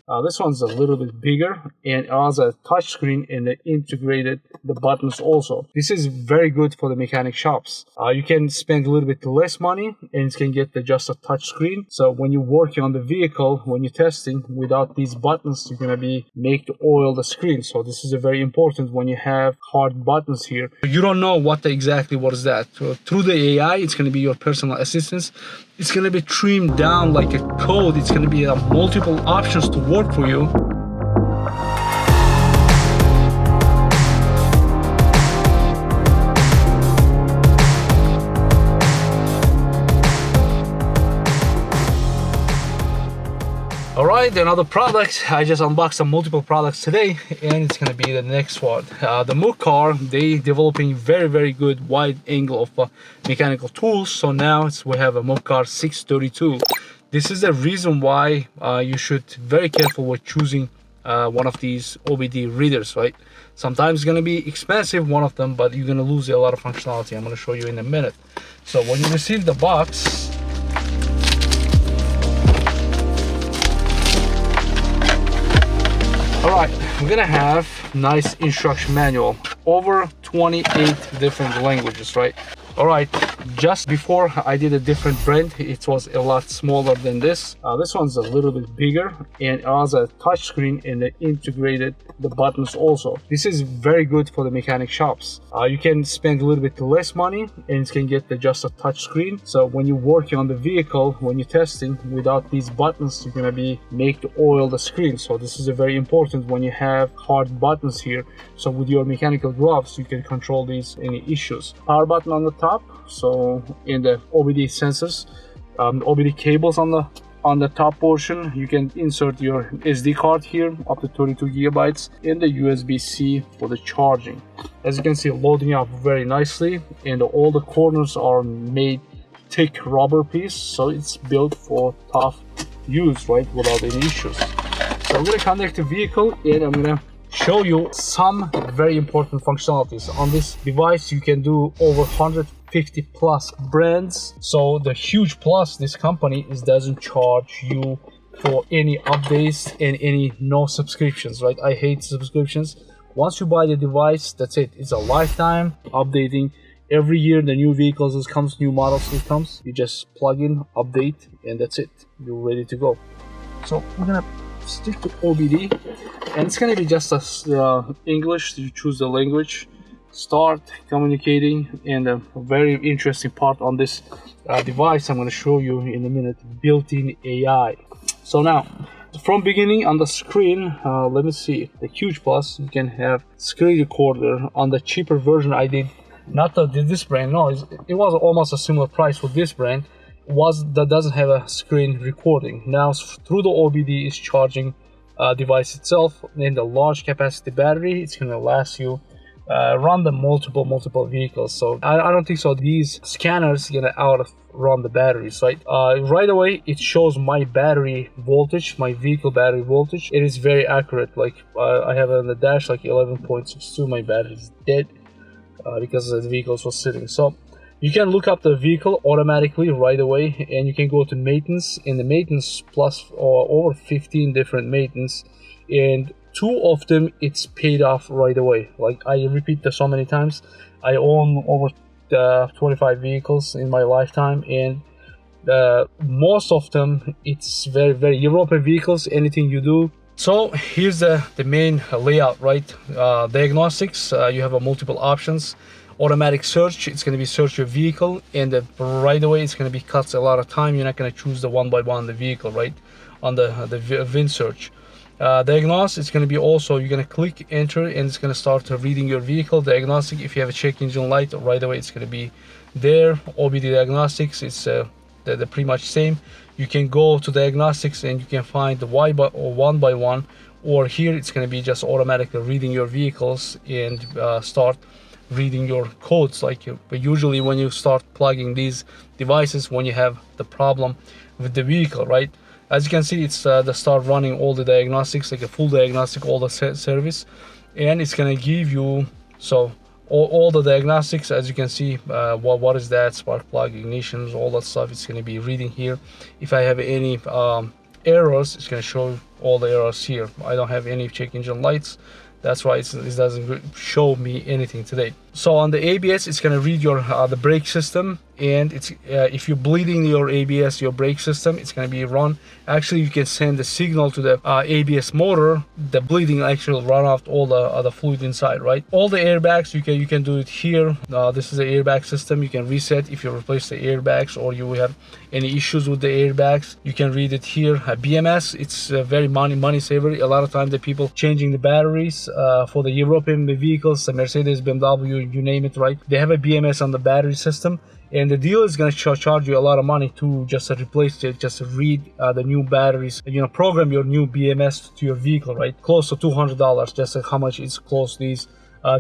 This one's a little bit bigger and it has a touch screen and it integrated the buttons also. This is very good for the mechanic shops. You can spend a little bit less money and it can get just a touch screen. So when you're working on the vehicle, when you're testing, without these buttons, you're gonna be make to oil the screen. So this is a very important when you have hard buttons here. You don't know what is that. So through the AI, it's gonna be your personal assistant. It's gonna be trimmed down like a code. It's gonna be multiple options to work for you. Alright, another product. I just unboxed some multiple products today and it's gonna be the next one. The MUCAR, they developing very good wide angle of mechanical tools. So now we have a MUCAR 632. This is the reason why you should be very careful with choosing one of these OBD readers, right? Sometimes it's gonna be expensive, one of them, but you're gonna lose a lot of functionality. I'm gonna show you in a minute. So when you receive the box, alright, we're gonna have nice instruction manual, over 28 different languages, right? Alright, just before I did a different brand, it was a lot smaller than this. This one's a little bit bigger and it has a touch screen and it integrated the buttons also. This is very good for the mechanic shops. You can spend a little bit less money and it can get just a touch screen. So when you're working on the vehicle, when you're testing, without these buttons, you're gonna be make to oil the screen. So this is a very important when you have hard buttons here. So with your mechanical gloves, you can control these any issues. Power button on the top. So in the OBD sensors, OBD cables on the top portion, you can insert your SD card here up to 32 gigabytes and the USB-C for the charging. As you can see, loading up very nicely, and all the corners are made thick rubber piece, so it's built for tough use, right, without any issues. So I'm gonna connect the vehicle and I'm gonna show you some very important functionalities. On this device you can do over 150 plus brands. So the huge plus this company is doesn't charge you for any updates and any no subscriptions, right? I hate subscriptions. Once you buy the device, that's it. It's a lifetime updating. Every year the new vehicles comes, new models comes, you just plug in, update, and that's it. You're ready to go. So we're gonna stick to OBD, and it's gonna be just English. You choose the language, start communicating, and a very interesting part on this device I'm going to show you in a minute, built-in AI. So now from beginning on the screen, let me see, the huge plus, you can have screen recorder. On the cheaper version I did, not this brand, no, it was almost a similar price for this brand, that doesn't have a screen recording. Now through the OBD is charging device itself, and the large capacity battery, it's gonna last you run the multiple vehicles. So I don't think so these scanners gonna outrun the batteries, right? Right away it shows my battery voltage, my vehicle battery voltage. It is very accurate. Like I have on the dash like 11.62. my battery is dead because the vehicles was sitting. So you can look up the vehicle automatically right away, and you can go to maintenance, and the maintenance plus over 15 different maintenance, and 2 of them it's paid off right away. Like I repeat this so many times, I own over 25 vehicles in my lifetime, and most of them it's very European vehicles. Anything you do. So here's the main layout, right? Diagnostics, you have multiple options. Automatic search, it's going to be search your vehicle, and right away it's going to be cuts a lot of time. You're not going to choose the one by one the vehicle, right, on the VIN search. Diagnostic, it's going to be also, you're going to click enter and it's going to start reading your vehicle. Diagnostic, if you have a check engine light, right away it's going to be there. OBD diagnostics, it's they're pretty much same. You can go to diagnostics and you can find the one by one, or here it's going to be just automatically reading your vehicles and start reading your codes. Like usually when you start plugging these devices, when you have the problem with the vehicle, right, as you can see, it's the start running all the diagnostics, like a full diagnostic, all the service, and it's gonna give you so all the diagnostics. As you can see, what is that, spark plug, ignitions, all that stuff, it's gonna be reading here. If I have any errors, it's gonna show all the errors here. I don't have any check engine lights. That's why it doesn't show me anything today. So on the ABS, it's gonna read your the brake system, and it's if you're bleeding your ABS, your brake system, it's gonna be run. Actually, you can send the signal to the ABS motor. The bleeding actually run off all the fluid inside, right? All the airbags, you can do it here. This is the airbag system. You can reset if you replace the airbags or you have any issues with the airbags. You can read it here. BMS, it's very money saver. A lot of times the people changing the batteries for the European vehicles, the Mercedes, BMW, you name it, right? They have a BMS on the battery system, and the dealer is going to charge you a lot of money to just replace it, just read the new batteries, you know, program your new BMS to your vehicle, right? Close to $200, just how much it's close these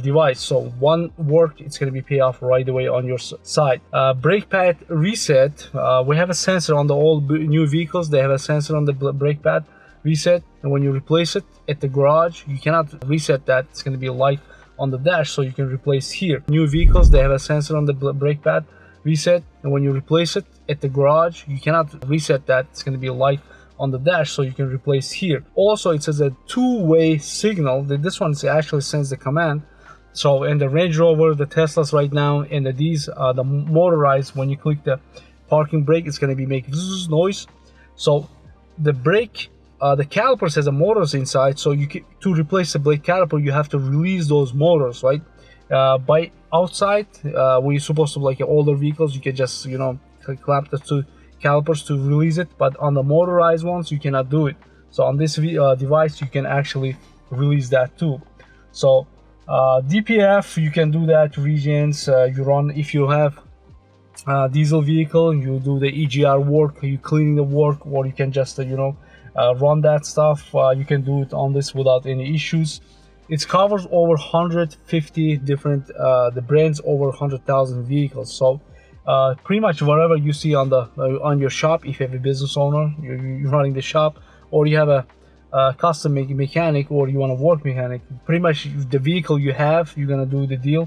device. So one work, it's going to be pay off right away on your side. Brake pad reset, we have a sensor on the all new vehicles. They have a sensor on the brake pad reset, and when you replace it at the garage, you cannot reset that. It's going to be light on the dash, so you can replace here. New vehicles, they have a sensor on the brake pad reset, and when you replace it at the garage, you cannot reset that. It's going to be light on the dash, so you can replace here. Also, it says a two-way signal. This one actually sends the command. So in the Range Rover, the Teslas right now, and these the motorized, when you click the parking brake, it's going to be making noise. So the brake, the calipers has a motors inside, so to replace the brake caliper, you have to release those motors, right? By outside, we're supposed to, like older vehicles, you can just, you know, clamp the two calipers to release it, but on the motorized ones, you cannot do it. So on this device, you can actually release that too. So DPF, you can do that. Regions, you run, if you have diesel vehicle, you do the EGR work, you cleaning the work, or you can just you know, run that stuff. You can do it on this without any issues. It covers over 150 different the brands, over 100,000 vehicles. So pretty much whatever you see on the on your shop, if you have a business owner, you're running the shop, or you have a custom mechanic, or you want to work mechanic, pretty much the vehicle you have, you're gonna do the deal.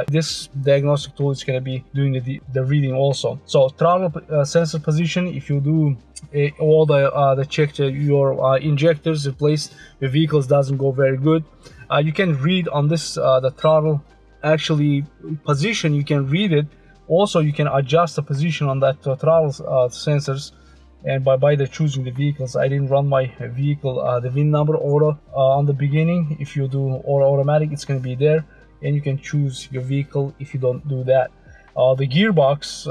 This diagnostic tool is going to be doing the reading also. So throttle sensor position, if you do all the check your injectors replaced, your vehicles doesn't go very good. You can read on this the throttle actually position, you can read it. Also, you can adjust the position on that throttle sensors, and by the choosing the vehicles. I didn't run my vehicle the VIN number auto on the beginning. If you do auto automatic, it's going to be there, and you can choose your vehicle if you don't do that. The gearbox,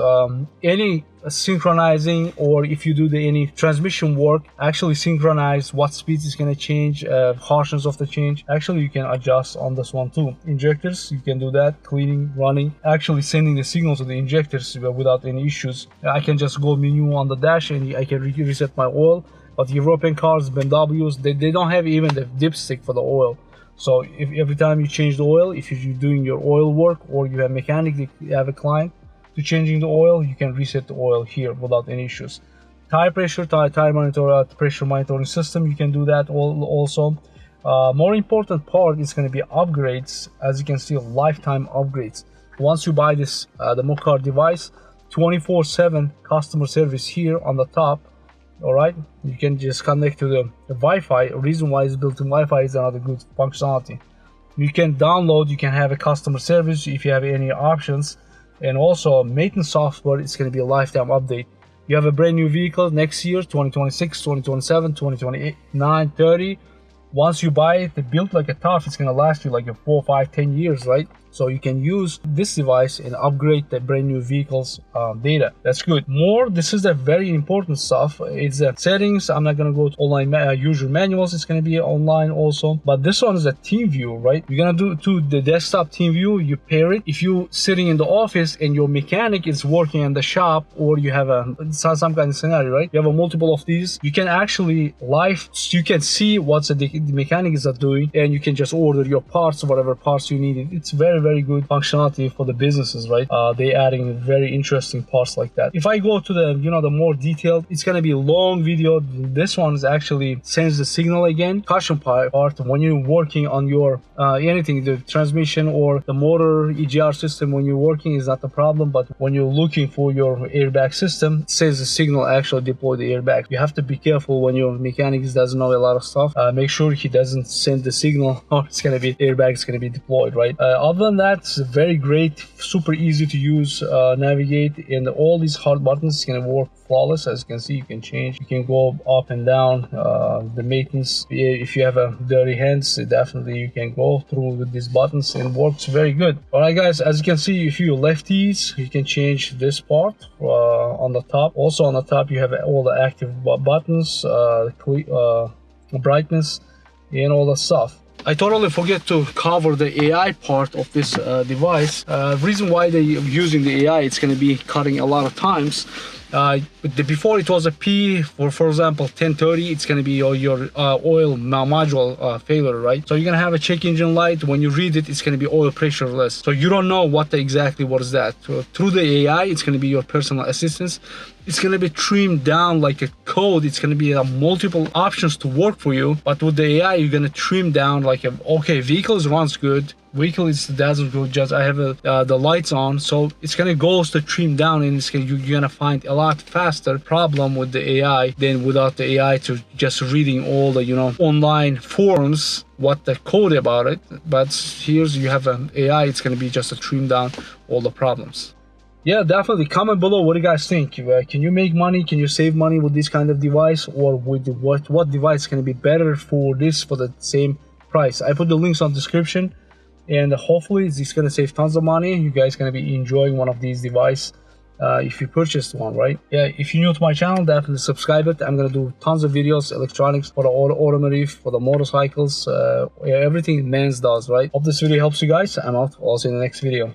any synchronizing, or if you do any transmission work, actually synchronize what speeds is going to change, harshness of the change. Actually, you can adjust on this one too. Injectors, you can do that, cleaning, running, actually sending the signals to the injectors without any issues. I can just go menu on the dash and I can reset my oil. But European cars, BMWs, they don't have even the dipstick for the oil. So if every time you change the oil, if you're doing your oil work, or you have mechanic, you have a client to changing the oil, you can reset the oil here without any issues. Tire pressure, tire monitor, pressure monitoring system, you can do that also. More important part is going to be upgrades. As you can see, lifetime upgrades. Once you buy this the MUCAR device, 24/7 customer service here on the top. All right, you can just connect to the Wi-Fi. The reason why it's built in Wi-Fi is another good functionality. You can download, you can have a customer service if you have any options, and also maintenance software. It's going to be a lifetime update. You have a brand new vehicle next year, 2026, 2027, 2028, 30. Once you buy it, they built like a tough, it's going to last you like 4, 5, 10 years, right? So you can use this device and upgrade the brand new vehicles data. That's good. More, this is the very important stuff. It's the settings. I'm not going to go to online user manuals. It's going to be online also. But this one is a team view, right? You're going to do to the desktop team view. You pair it. If you're sitting in the office and your mechanic is working in the shop, or you have some kind of scenario, right? You have a multiple of these. You can actually you can see what the mechanic is doing, and you can just order your parts, whatever parts you need. It's very very good functionality for the businesses, right? They adding very interesting parts like that. If I go to the, you know, the more detailed, it's gonna be a long video. This one is actually sends the signal again. Caution part, when you're working on your anything, the transmission or the motor EGR system, when you're working is not the problem, but when you're looking for your airbag system, it says the signal actually deploy the airbag. You have to be careful when your mechanics doesn't know a lot of stuff. Make sure he doesn't send the signal or it's gonna be airbag is gonna be deployed, right? Other than that, it's very great, super easy to use, navigate, and all these hard buttons is gonna work flawless. As you can see, you can change, you can go up and down. The maintenance, if you have a dirty hands, definitely you can go through with these buttons and works very good. All right guys, as you can see, if you lefties, you can change this part on the top. Also on the top you have all the active buttons, brightness, and all the stuff. I totally forget to cover the AI part of this device. Reason why they're using the AI, it's going to be cutting a lot of times. Before it was a P, for example 1030, it's going to be your oil module failure, right? So you're going to have a check engine light. When you read it, it's going to be oil pressureless, so you don't know what is that. So through the AI, it's going to be your personal assistance. It's going to be trimmed down like a code. It's going to be multiple options to work for you, but with the AI you're going to trim down like okay, vehicles runs good, vehicle doesn't go, just I have the lights on, so it's gonna go to trim down, and you're gonna find a lot faster problem with the AI than without the AI to just reading all the, you know, online forums what the code about it. But here's you have an AI, it's gonna be just to trim down all the problems. Yeah, definitely comment below what do you guys think. Can you make money, can you save money with this kind of device, or with what device can be better for this for the same price? I put the links on the description, and hopefully it's going to save tons of money. You guys going to be enjoying one of these devices if you purchased one, right? Yeah, if you're new to my channel, definitely subscribe it. I'm going to do tons of videos, electronics, for the automotive, for the motorcycles, everything Mans does, right? Hope this video helps you guys. I'm out. I'll see you in the next video.